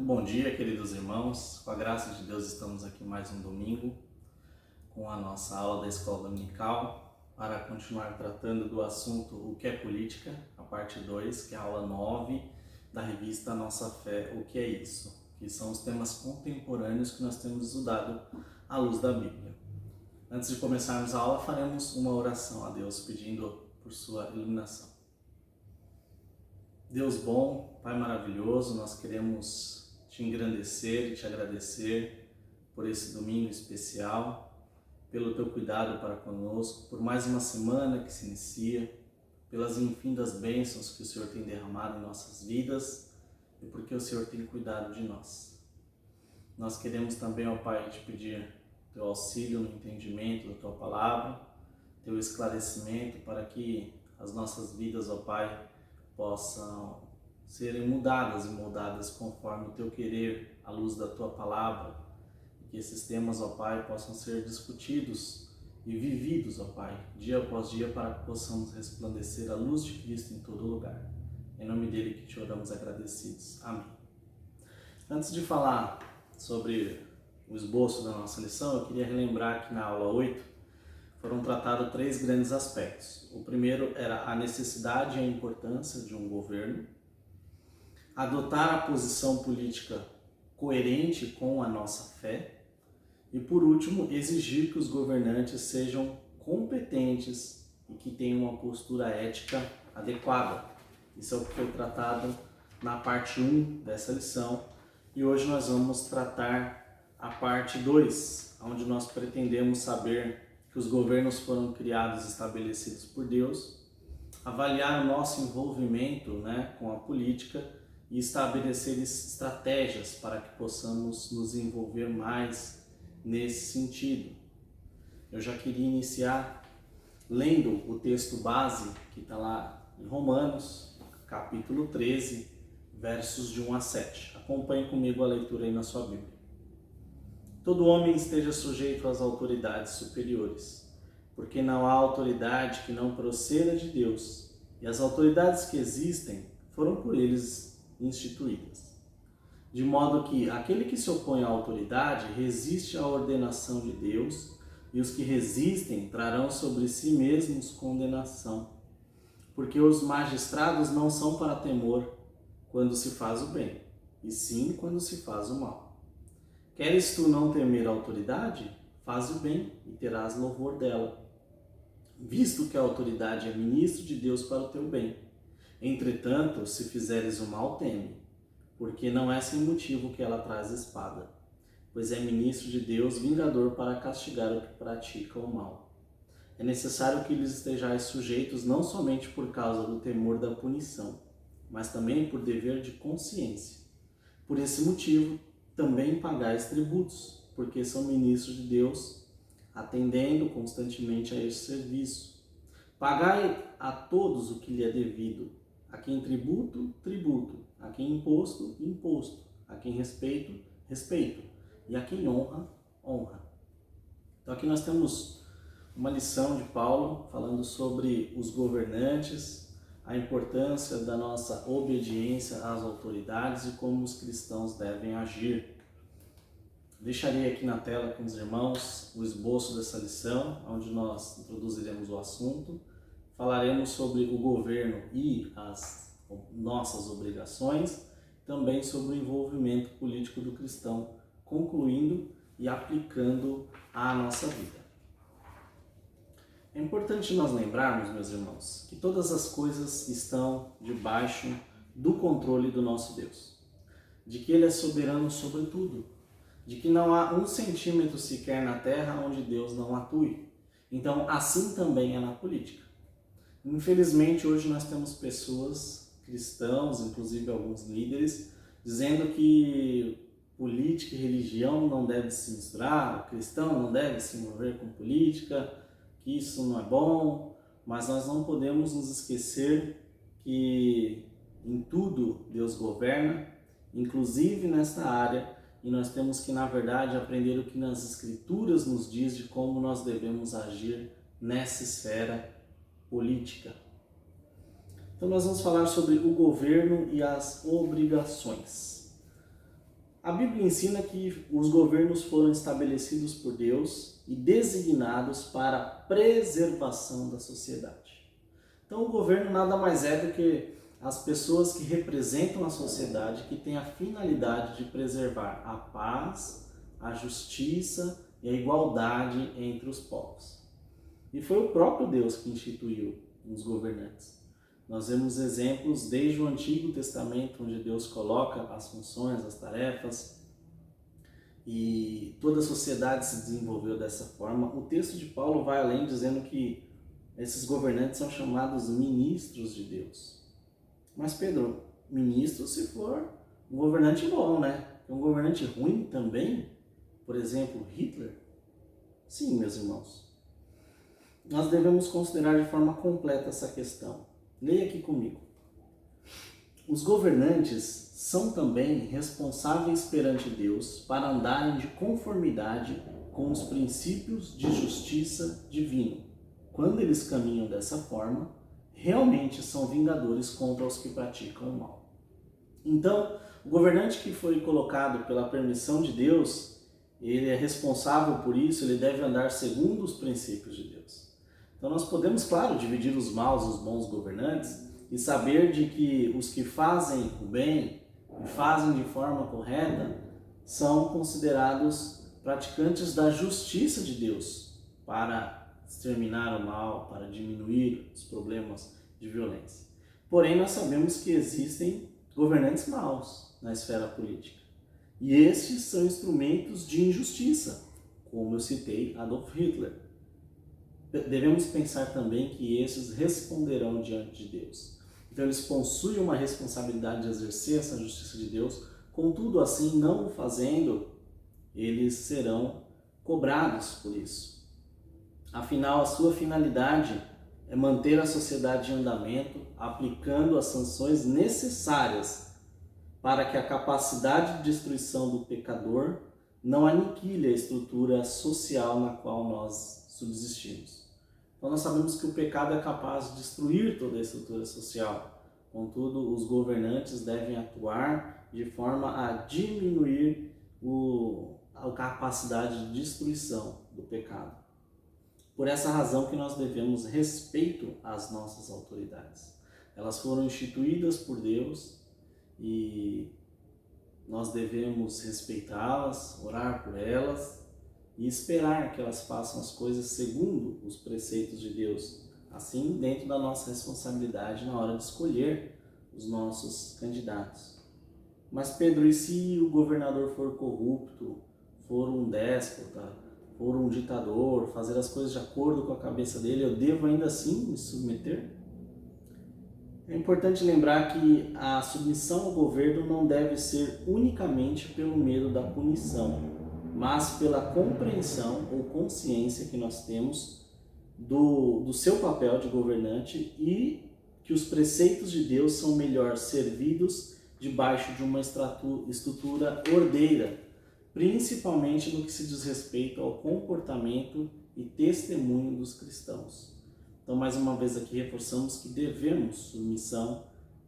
bom dia, queridos irmãos. Com a graça de Deus, estamos aqui mais um domingo com a nossa aula da Escola Dominical para continuar tratando do assunto O que é Política, a parte 2, que é a aula 9 da revista Nossa Fé, O que é isso? Que são os temas contemporâneos que nós temos estudado à luz da Bíblia. Antes de começarmos a aula, faremos uma oração a Deus pedindo por sua iluminação. Deus bom, Pai maravilhoso, nós queremos te engrandecer e te agradecer por esse domingo especial, pelo teu cuidado para conosco, por mais uma semana que se inicia, pelas infindas bênçãos que o Senhor tem derramado em nossas vidas e porque o Senhor tem cuidado de nós. Nós queremos também, ó Pai, te pedir teu auxílio no entendimento da tua palavra, teu esclarecimento para que as nossas vidas, ó Pai, possam serem mudadas e moldadas conforme o teu querer, à luz da tua palavra, e que esses temas, ó Pai, possam ser discutidos e vividos, ó Pai, dia após dia, para que possamos resplandecer a luz de Cristo em todo lugar. Em nome dele que te oramos agradecidos. Amém. Antes de falar sobre o esboço da nossa lição, eu queria relembrar que na aula 8 foram tratados 3 grandes aspectos. O primeiro era a necessidade e a importância de um governo, adotar a posição política coerente com a nossa fé e, por último, exigir que os governantes sejam competentes e que tenham uma postura ética adequada. Isso é o que foi tratado na parte 1 dessa lição e hoje nós vamos tratar a parte 2, onde nós pretendemos saber que os governos foram criados e estabelecidos por Deus, avaliar o nosso envolvimento, com a política e estabelecer estratégias para que possamos nos envolver mais nesse sentido. Eu já queria iniciar lendo o texto base que está lá em Romanos, capítulo 13, versos de 1 a 7. Acompanhe comigo a leitura aí na sua Bíblia. Todo homem esteja sujeito às autoridades superiores, porque não há autoridade que não proceda de Deus, e as autoridades que existem foram por eles instituídas. De modo que aquele que se opõe à autoridade resiste à ordenação de Deus, e os que resistem trarão sobre si mesmos condenação, porque os magistrados não são para temor quando se faz o bem, e sim quando se faz o mal. Queres tu não temer a autoridade? Faz o bem e terás louvor dela, visto que a autoridade é ministro de Deus para o teu bem. Entretanto, se fizeres o mal, teme, porque não é sem motivo que ela traz espada, pois é ministro de Deus, vingador para castigar o que pratica o mal. É necessário que lhes estejais sujeitos não somente por causa do temor da punição, mas também por dever de consciência. Por esse motivo, também pagais tributos, porque são ministros de Deus, atendendo constantemente a este serviço. Pagai a todos o que lhe é devido, a quem tributo, tributo, a quem imposto, imposto, a quem respeito, respeito, e a quem honra, honra. Então aqui nós temos uma lição de Paulo falando sobre os governantes, a importância da nossa obediência às autoridades e como os cristãos devem agir. Deixarei aqui na tela com os irmãos o esboço dessa lição, onde nós introduziremos o assunto, falaremos sobre o governo e as nossas obrigações, também sobre o envolvimento político do cristão, concluindo e aplicando à nossa vida. É importante nós lembrarmos, meus irmãos, que todas as coisas estão debaixo do controle do nosso Deus, de que Ele é soberano sobre tudo, de que não há 1 centímetro sequer na terra onde Deus não atue. Então, assim também é na política. Infelizmente, hoje nós temos pessoas, cristãos, inclusive alguns líderes, dizendo que política e religião não devem se misturar, o cristão não deve se envolver com política, que isso não é bom, mas nós não podemos nos esquecer que em tudo Deus governa, inclusive nesta área, e nós temos que, na verdade, aprender o que nas Escrituras nos diz de como nós devemos agir nessa esfera política. Então nós vamos falar sobre o governo e as obrigações. A Bíblia ensina que os governos foram estabelecidos por Deus e designados para a preservação da sociedade. Então o governo nada mais é do que as pessoas que representam a sociedade, que têm a finalidade de preservar a paz, a justiça e a igualdade entre os povos. E foi o próprio Deus que instituiu os governantes. Nós vemos exemplos desde o Antigo Testamento, onde Deus coloca as funções, as tarefas, e toda a sociedade se desenvolveu dessa forma. O texto de Paulo vai além, dizendo que esses governantes são chamados ministros de Deus. Mas Pedro, ministro se for um governante bom, né? Um governante ruim também, por exemplo, Hitler? Sim, meus irmãos. Nós devemos considerar de forma completa essa questão. Leia aqui comigo. Os governantes são também responsáveis perante Deus para andarem de conformidade com os princípios de justiça divino. Quando eles caminham dessa forma, realmente são vingadores contra os que praticam o mal. Então, o governante que foi colocado pela permissão de Deus, ele é responsável por isso, ele deve andar segundo os princípios de Deus. Então nós podemos, claro, dividir os maus e os bons governantes e saber de que os que fazem o bem e fazem de forma correta são considerados praticantes da justiça de Deus para exterminar o mal, para diminuir os problemas de violência. Porém, nós sabemos que existem governantes maus na esfera política. E estes são instrumentos de injustiça, como eu citei Adolf Hitler. Devemos pensar também que esses responderão diante de Deus. Então eles possuem uma responsabilidade de exercer essa justiça de Deus, contudo assim, não o fazendo, eles serão cobrados por isso. Afinal, a sua finalidade é manter a sociedade em andamento, aplicando as sanções necessárias para que a capacidade de destruição do pecador não aniquile a estrutura social na qual nós subsistimos. Então nós sabemos que o pecado é capaz de destruir toda a estrutura social. Contudo, os governantes devem atuar de forma a diminuir a capacidade de destruição do pecado. Por essa razão que nós devemos respeito às nossas autoridades. Elas foram instituídas por Deus e nós devemos respeitá-las, orar por elas e esperar que elas façam as coisas segundo os preceitos de Deus. Assim, dentro da nossa responsabilidade na hora de escolher os nossos candidatos. Mas Pedro, e se o governador for corrupto, for um déspota, for um ditador, fazer as coisas de acordo com a cabeça dele, eu devo ainda assim me submeter? É importante lembrar que a submissão ao governo não deve ser unicamente pelo medo da punição, mas pela compreensão ou consciência que nós temos do seu papel de governante e que os preceitos de Deus são melhor servidos debaixo de uma estrutura ordeira, principalmente no que se diz respeito ao comportamento e testemunho dos cristãos. Então, mais uma vez aqui reforçamos que devemos submissão,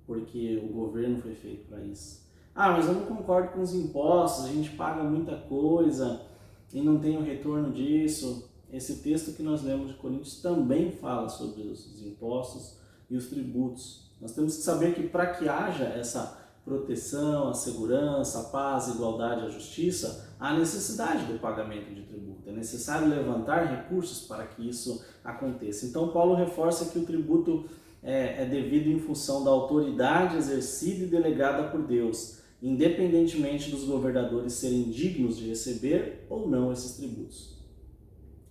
porque o governo foi feito para isso. Ah, mas eu não concordo com os impostos, a gente paga muita coisa e não tem o retorno disso. Esse texto que nós lemos de Coríntios também fala sobre os impostos e os tributos. Nós temos que saber que para que haja essa proteção, a segurança, a paz, a igualdade, a justiça, há necessidade do pagamento de tributo. É necessário levantar recursos para que isso aconteça. Então Paulo reforça que o tributo é devido em função da autoridade exercida e delegada por Deus, independentemente dos governadores serem dignos de receber ou não esses tributos.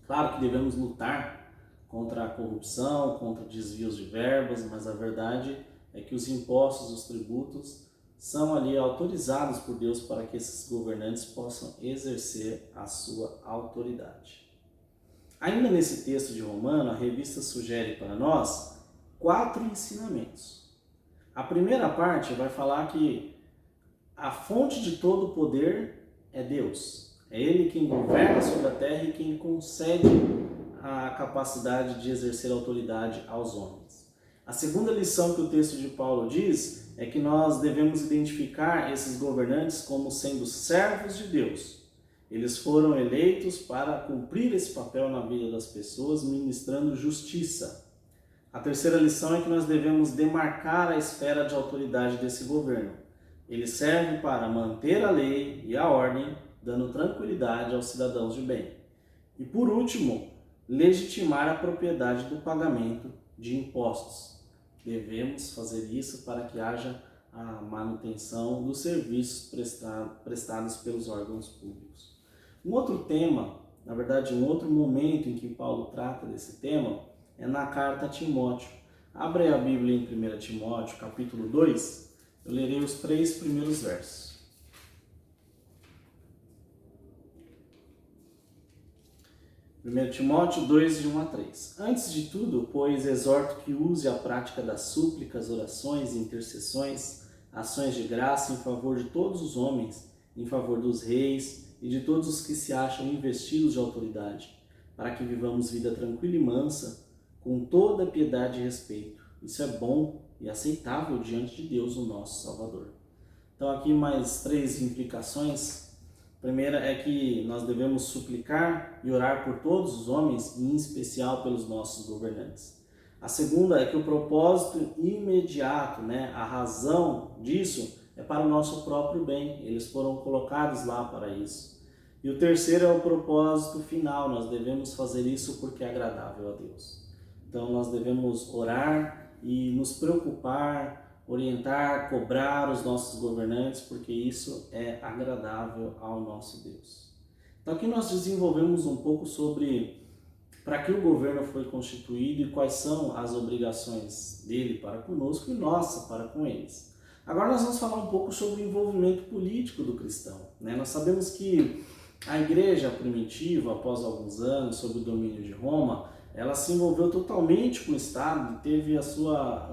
Claro que devemos lutar contra a corrupção, contra desvios de verbas, mas a verdade é que os impostos, os tributos, são ali autorizados por Deus para que esses governantes possam exercer a sua autoridade. Ainda nesse texto de Romano, a revista sugere para nós 4 ensinamentos. A primeira parte vai falar que a fonte de todo o poder é Deus. É Ele quem governa sobre a terra e quem concede a capacidade de exercer autoridade aos homens. A segunda lição que o texto de Paulo diz é que nós devemos identificar esses governantes como sendo servos de Deus. Eles foram eleitos para cumprir esse papel na vida das pessoas, ministrando justiça. A terceira lição é que nós devemos demarcar a esfera de autoridade desse governo. Ele serve para manter a lei e a ordem, dando tranquilidade aos cidadãos de bem. E por último, legitimar a propriedade do pagamento de impostos. Devemos fazer isso para que haja a manutenção dos serviços prestados pelos órgãos públicos. Um outro tema, na verdade um outro momento em que Paulo trata desse tema, é na carta a Timóteo. Abre a Bíblia em 1 Timóteo, capítulo 2, eu lerei os 3 primeiros versos. 1 Timóteo 2, de 1 a 3. Antes de tudo, pois, exorto que use a prática das súplicas, orações, intercessões, ações de graça em favor de todos os homens, em favor dos reis e de todos os que se acham investidos de autoridade, para que vivamos vida tranquila e mansa, com toda piedade e respeito. Isso é bom e aceitável diante de Deus, o nosso Salvador. Então aqui mais 3 implicações. A primeira é que nós devemos suplicar e orar por todos os homens, e em especial pelos nossos governantes. A segunda é que o propósito imediato, a razão disso é para o nosso próprio bem. Eles foram colocados lá para isso. E o terceiro é o propósito final. Nós devemos fazer isso porque é agradável a Deus. Então nós devemos orar e nos preocupar, orientar, cobrar os nossos governantes, porque isso é agradável ao nosso Deus. Então aqui nós desenvolvemos um pouco sobre para que o governo foi constituído e quais são as obrigações dele para conosco e nossa para com eles. Agora nós vamos falar um pouco sobre o envolvimento político do cristão. Nós sabemos que a igreja primitiva, após alguns anos, sob o domínio de Roma, ela se envolveu totalmente com o Estado e teve a sua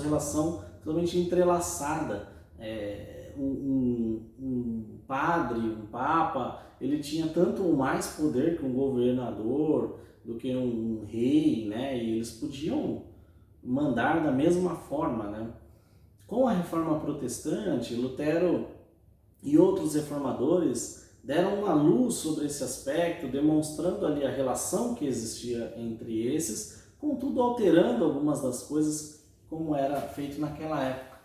relação totalmente entrelaçada. Um padre, um papa, ele tinha tanto ou mais poder que um governador, do que um rei, e eles podiam mandar da mesma forma. Com a reforma protestante, Lutero e outros reformadores deram uma luz sobre esse aspecto, demonstrando ali a relação que existia entre esses, contudo alterando algumas das coisas como era feito naquela época.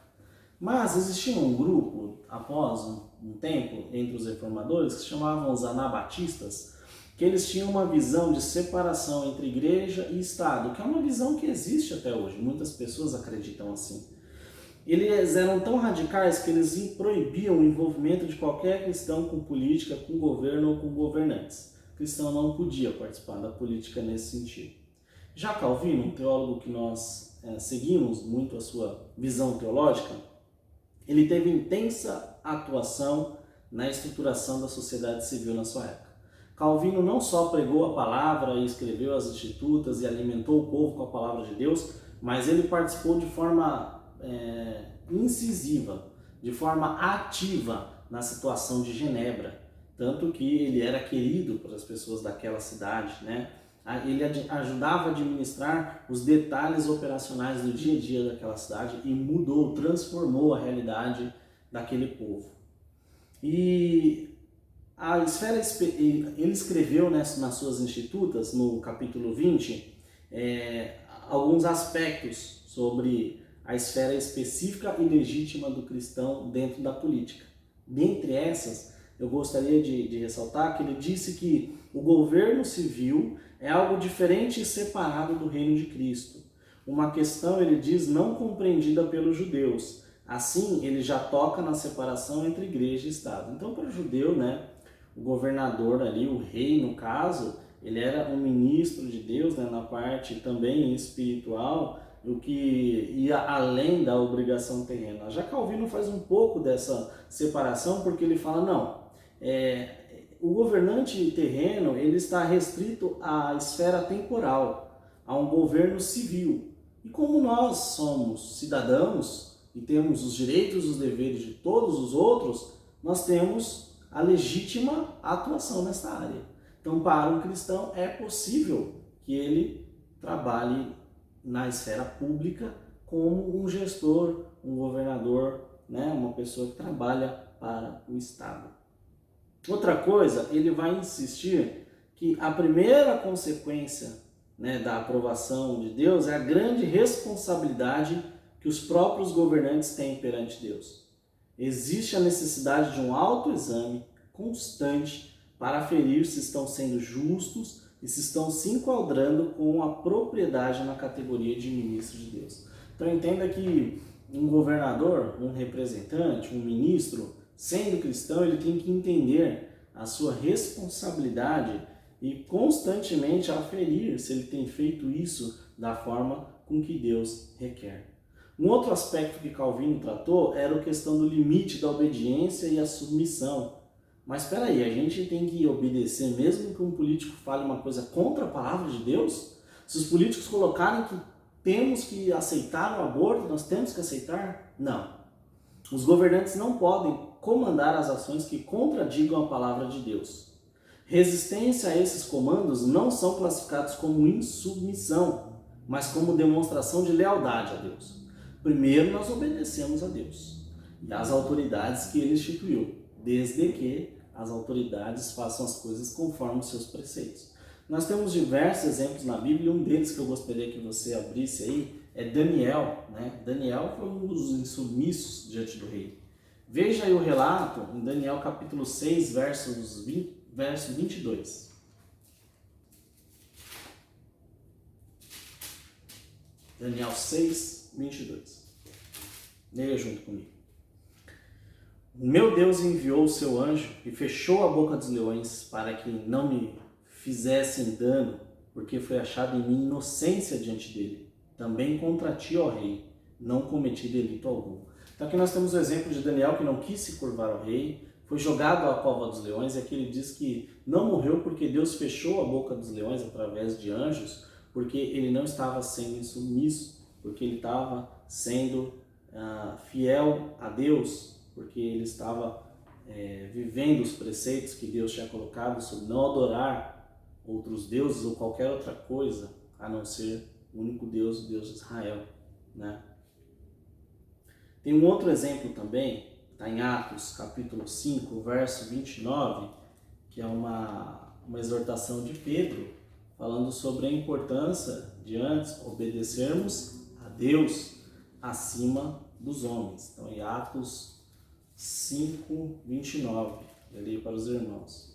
Mas existia um grupo, após um tempo, entre os reformadores, que se chamavam os anabatistas, que eles tinham uma visão de separação entre igreja e Estado, que é uma visão que existe até hoje, muitas pessoas acreditam assim. Eles eram tão radicais que eles proibiam o envolvimento de qualquer cristão com política, com governo ou com governantes. O cristão não podia participar da política nesse sentido. Já Calvino, um teólogo que nós seguimos muito a sua visão teológica, ele teve intensa atuação na estruturação da sociedade civil na sua época. Calvino não só pregou a palavra e escreveu as institutas e alimentou o povo com a palavra de Deus, mas ele participou de forma incisiva, de forma ativa na situação de Genebra, tanto que ele era querido pelas pessoas daquela cidade, Ele ajudava a administrar os detalhes operacionais do dia a dia daquela cidade e mudou, transformou a realidade daquele povo. E a esfera, ele escreveu nas suas institutas, no capítulo 20, alguns aspectos sobre a esfera específica e legítima do cristão dentro da política. Dentre essas, eu gostaria de ressaltar que ele disse que o governo civil é algo diferente e separado do reino de Cristo. Uma questão, ele diz, não compreendida pelos judeus. Assim, ele já toca na separação entre igreja e Estado. Então, para o judeu, o governador ali, o rei no caso, ele era um ministro de Deus, na parte também espiritual, o que ia além da obrigação terrena. Já Calvino faz um pouco dessa separação, porque ele fala, o governante terreno ele está restrito à esfera temporal, a um governo civil. E como nós somos cidadãos e temos os direitos e os deveres de todos os outros, nós temos a legítima atuação nesta área. Então, para um cristão é possível que ele trabalhe na esfera pública como um gestor, um governador, né, uma pessoa que trabalha para o Estado. Outra coisa, ele vai insistir que a primeira consequência, né, da aprovação de Deus é a grande responsabilidade que os próprios governantes têm perante Deus. Existe a necessidade de um autoexame constante para aferir se estão sendo justos e se estão se enquadrando com a propriedade na categoria de ministro de Deus. Então entenda que um governador, um representante, um ministro, sendo cristão, ele tem que entender a sua responsabilidade e constantemente aferir se ele tem feito isso da forma com que Deus requer. Um outro aspecto que Calvino tratou era a questão do limite da obediência e a submissão. Mas espera aí, a gente tem que obedecer mesmo que um político fale uma coisa contra a palavra de Deus? Se os políticos colocarem que temos que aceitar o aborto, nós temos que aceitar? Não. Os governantes não podem comandar as ações que contradigam a palavra de Deus. Resistência a esses comandos não são classificados como insubmissão, mas como demonstração de lealdade a Deus. Primeiro nós obedecemos a Deus e às autoridades que Ele instituiu, desde que as autoridades façam as coisas conforme os seus preceitos. Nós temos diversos exemplos na Bíblia, um deles que eu gostaria que você abrisse aí é Daniel, né? Daniel foi um dos insubmissos diante do rei. Veja aí o relato em Daniel capítulo 6, verso 22. Daniel 6, 22. Leia junto comigo. O meu Deus enviou o seu anjo e fechou a boca dos leões para que não me fizessem dano, porque foi achada em mim inocência diante dele. Também contra ti, ó rei, não cometi delito algum. Então aqui nós temos o exemplo de Daniel que não quis se curvar ao rei, foi jogado à cova dos leões, e aqui ele diz que não morreu porque Deus fechou a boca dos leões através de anjos, porque ele não estava sendo insubmisso, porque ele estava sendo fiel a Deus, porque ele estava vivendo os preceitos que Deus tinha colocado sobre não adorar outros deuses ou qualquer outra coisa a não ser o único Deus, o Deus de Israel, né? Tem um outro exemplo também, está em Atos capítulo 5, verso 29, que é uma exortação de Pedro, falando sobre a importância de antes obedecermos a Deus acima dos homens. Então, em Atos 5, 29, eu leio para os irmãos.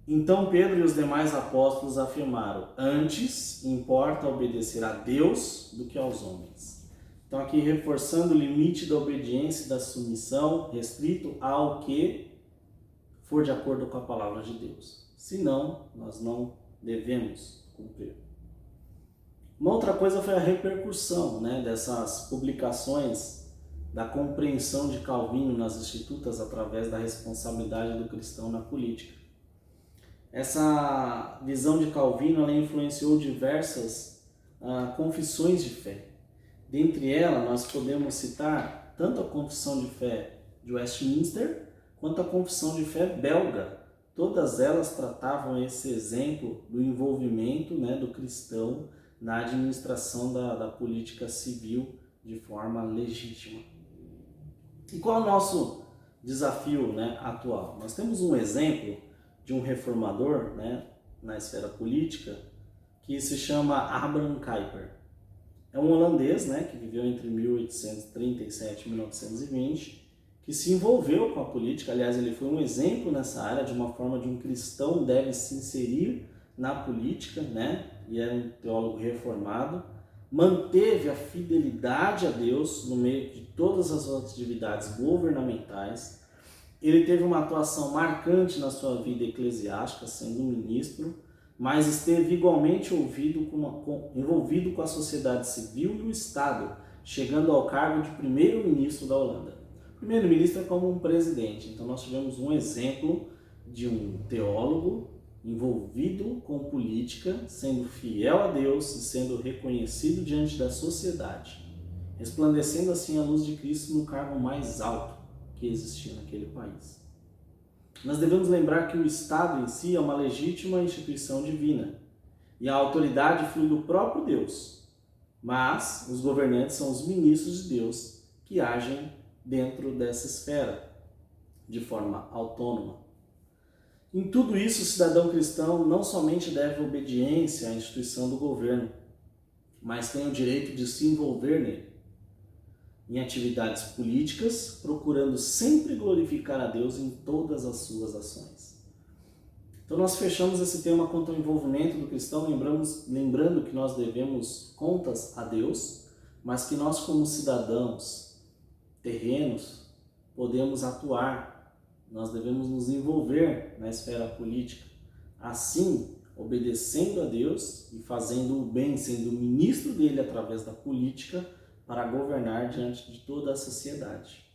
Então Pedro e os demais apóstolos afirmaram: antes importa obedecer a Deus do que aos homens. Então aqui reforçando o limite da obediência e da submissão, restrito ao que for de acordo com a palavra de Deus. Senão, nós não devemos cumprir. Uma outra coisa foi a repercussão, né, dessas publicações da compreensão de Calvino nas Institutas através da responsabilidade do cristão na política. Essa visão de Calvino ela influenciou diversas confissões de fé. Dentre elas, nós podemos citar tanto a confissão de fé de Westminster, quanto a confissão de fé belga. Todas elas tratavam esse exemplo do envolvimento, né, do cristão na administração da política civil de forma legítima. E qual é o nosso desafio, né, atual? Nós temos um exemplo de um reformador, né, na esfera política, que se chama Abraham Kuyper. É um holandês, né, que viveu entre 1837 e 1920, que se envolveu com a política. Aliás, ele foi um exemplo nessa área de uma forma de um cristão deve se inserir na política, né, e era um teólogo reformado. Manteve a fidelidade a Deus no meio de todas as atividades governamentais. Ele teve uma atuação marcante na sua vida eclesiástica, sendo ministro, mas esteve igualmente envolvido com a sociedade civil e o Estado, chegando ao cargo de primeiro-ministro da Holanda. Primeiro-ministro é como um presidente, então nós tivemos um exemplo de um teólogo envolvido com política, sendo fiel a Deus e sendo reconhecido diante da sociedade, resplandecendo assim a luz de Cristo no cargo mais alto que existia naquele país. Nós devemos lembrar que o Estado em si é uma legítima instituição divina e a autoridade flui do próprio Deus, mas os governantes são os ministros de Deus que agem dentro dessa esfera de forma autônoma. Em tudo isso, o cidadão cristão não somente deve obediência à instituição do governo, mas tem o direito de se envolver nele, em atividades políticas, procurando sempre glorificar a Deus em todas as suas ações. Então nós fechamos esse tema quanto ao envolvimento do cristão, lembrando que nós devemos contas a Deus, mas que nós como cidadãos terrenos podemos atuar. Nós devemos nos envolver na esfera política, assim, obedecendo a Deus e fazendo o bem, sendo ministro dele através da política para governar diante de toda a sociedade.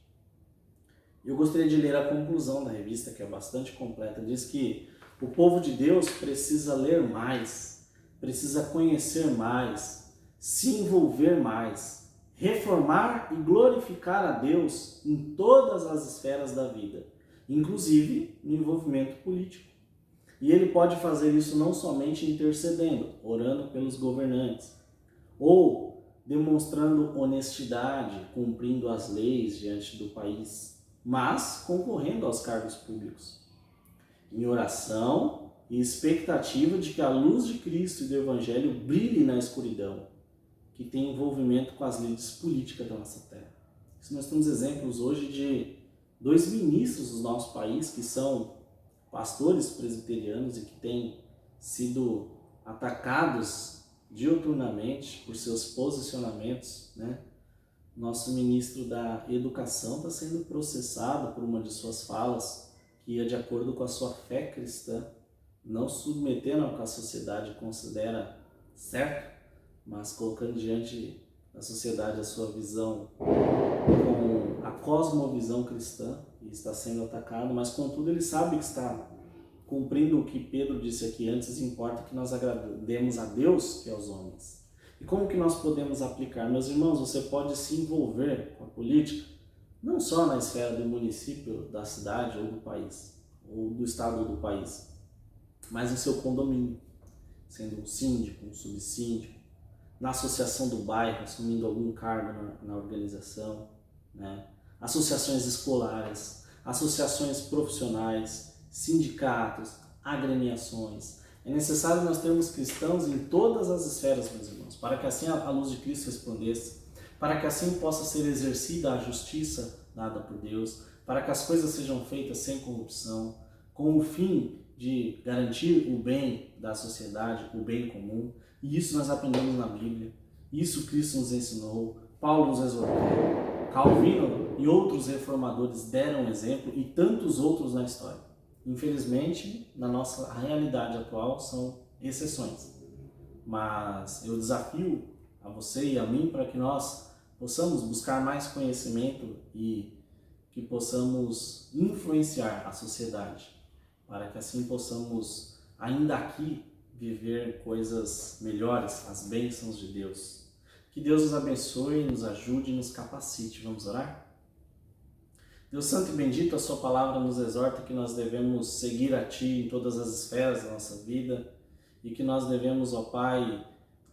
Eu gostaria de ler a conclusão da revista, que é bastante completa. Diz que o povo de Deus precisa ler mais, precisa conhecer mais, se envolver mais, reformar e glorificar a Deus em todas as esferas da vida, inclusive no envolvimento político. E ele pode fazer isso não somente intercedendo, orando pelos governantes, ou demonstrando honestidade, cumprindo as leis diante do país, mas concorrendo aos cargos públicos, em oração e expectativa de que a luz de Cristo e do Evangelho brilhe na escuridão, que tem envolvimento com as lides políticas da nossa terra. Isso nós temos exemplos hoje de 2 ministros do nosso país que são pastores presbiterianos e que têm sido atacados diuturnamente por seus posicionamentos, né? Nosso ministro da Educação está sendo processado por uma de suas falas que ia de acordo com a sua fé cristã, não submetendo ao que a sociedade considera certo, mas colocando diante da sociedade a sua visão com a cosmovisão cristã, e está sendo atacado, mas contudo ele sabe que está cumprindo o que Pedro disse aqui antes. Importa que nós agrademos a Deus que aos homens. E como que nós podemos aplicar? Meus irmãos, você pode se envolver com a política, não só na esfera do município, da cidade ou do país, ou do estado ou do país, mas no seu condomínio, sendo um síndico, um subsíndico, na associação do bairro, assumindo algum cargo na organização, né? Associações escolares, associações profissionais, sindicatos, agremiações. É necessário nós termos cristãos em todas as esferas, meus irmãos, para que assim a luz de Cristo resplandeça, para que assim possa ser exercida a justiça dada por Deus, para que as coisas sejam feitas sem corrupção, com o fim de garantir o bem da sociedade, o bem comum. E isso nós aprendemos na Bíblia, isso Cristo nos ensinou, Paulo nos exortou, Calvino e outros reformadores deram exemplo e tantos outros na história. Infelizmente, na nossa realidade atual são exceções. Mas eu desafio a você e a mim para que nós possamos buscar mais conhecimento e que possamos influenciar a sociedade, para que assim possamos, ainda aqui, viver coisas melhores, as bênçãos de Deus. Que Deus nos abençoe, nos ajude e nos capacite. Vamos orar? Deus Santo e Bendito, a sua palavra nos exorta que nós devemos seguir a Ti em todas as esferas da nossa vida e que nós devemos, ó Pai,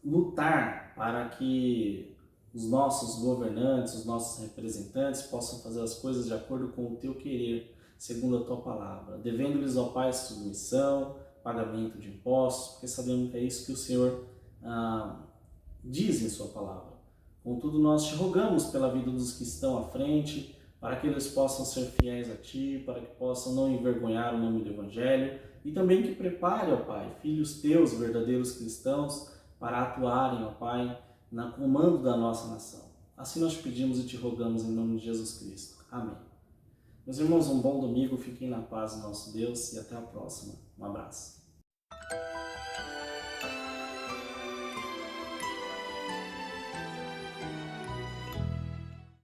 lutar para que os nossos governantes, os nossos representantes possam fazer as coisas de acordo com o Teu querer, segundo a Tua palavra, devendo-lhes, ó Pai, submissão, pagamento de impostos, porque sabemos que é isso que o Senhor diz em sua palavra. Contudo, nós te rogamos pela vida dos que estão à frente, para que eles possam ser fiéis a Ti, para que possam não envergonhar o nome do Evangelho, e também que prepare, ó Pai, filhos Teus, verdadeiros cristãos, para atuarem, ó Pai, no comando da nossa nação. Assim nós te pedimos e te rogamos em nome de Jesus Cristo. Amém. Meus irmãos, um bom domingo, fiquem na paz do nosso Deus e até a próxima. Um abraço.